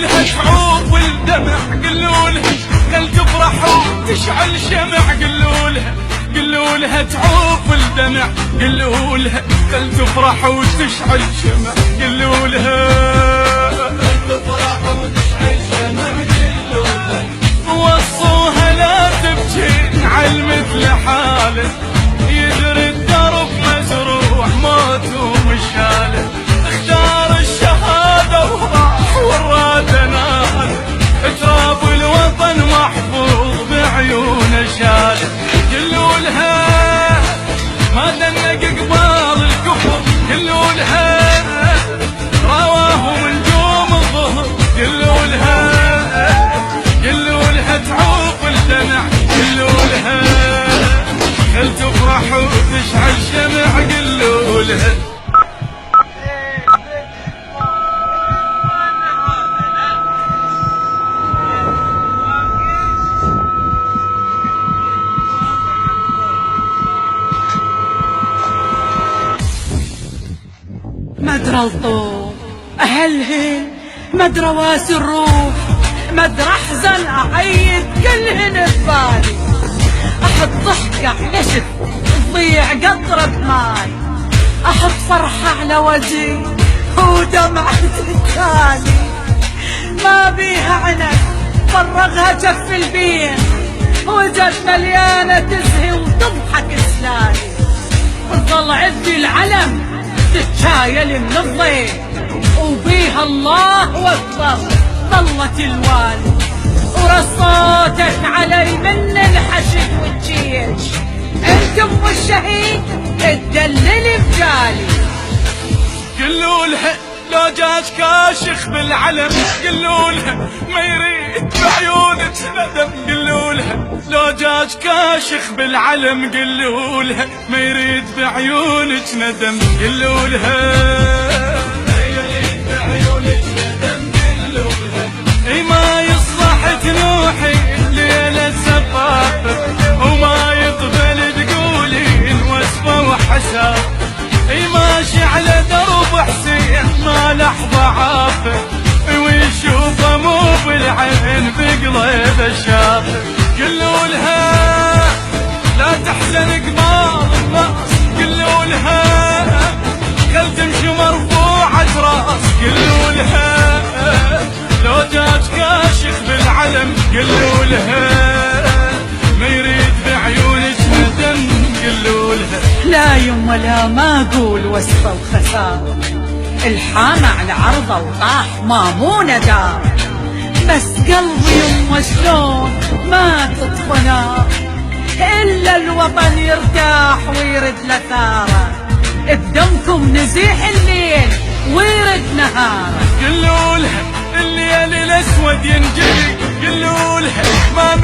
لها تعوف الدمع، قلوا لها خل تفرح وتشعل شمع، قلوا لها تعوف الدمع، قلوا لها خل تفرح وتشعل شمع، قلوا لها تفرح وتشعل شمع، قلوا لها وصوها لا تبكي على المثل حاله، يدري الدرب مزروع موت ومشاله، اختار الشهاده وراح والراد ناله، تراب الوطن محفوظ بعيونه شاله، قلوا لها ما دنق قبال الكفر، قلوا لها رواه نجوم الظهر، قلوا لها تعوف الدمع، قلوا لها خل تفرح وتشعل شمع، قلوا لها مدرى الطوب أهلهن، مدرى واسي الروح، مدرى أحزن أعيد كلهن ببالي، أحط ضحكة على شف تضيع قطرة بماي، أحط فرحة على وجهي ودمعة تتالي، ما بيها عنب فرغها جف البين، وجد مليانة تزهي وتضحك سلالي، وظل عدي العلم تتشايل من الضيف، وبيها الله أكبر ظلت الوالي، ورصوتك علي من الحشد والجيش، انت ام الشهيد تدللي بجالي، قلوا لها لو جاج كاشخ بالعلم، قلوا لها ما يريد بعيونك ندم، قلوا لها لو جاج كاشخ بالعلم، قلوا لها ما يريد بعيونك ندم، قلوا لها ما يريد بعيونك ندم، قلوا لها اي ما يصلح تنوحي الليلة سفافة، وما يقبل تقولين وصفة وحساب، اي ماشي على درب حسين ما لحظة عافة، ويشوفه مو بالعين بقلبه شافه، قلوا لها لا تحزن قبال الناس، قلوا لها خل تمشي مرفوعة راس، قلوا لها لو جاج كاشخ بالعلم، قلوا لها ما يريد بعيونك ندم، قلوا لها لا يما لا ما اقول وصفة وخسارة، الحامة على عرضه وطاح مامونة دار، بس قلبي يما شلون ما تطفى نار، إلا الوطن يرتاح ويرد لثاره، بدمكم نزيح الليل ويرد نهاره، قلوا لها الليل الأسود ينجلي، قلوا لها ما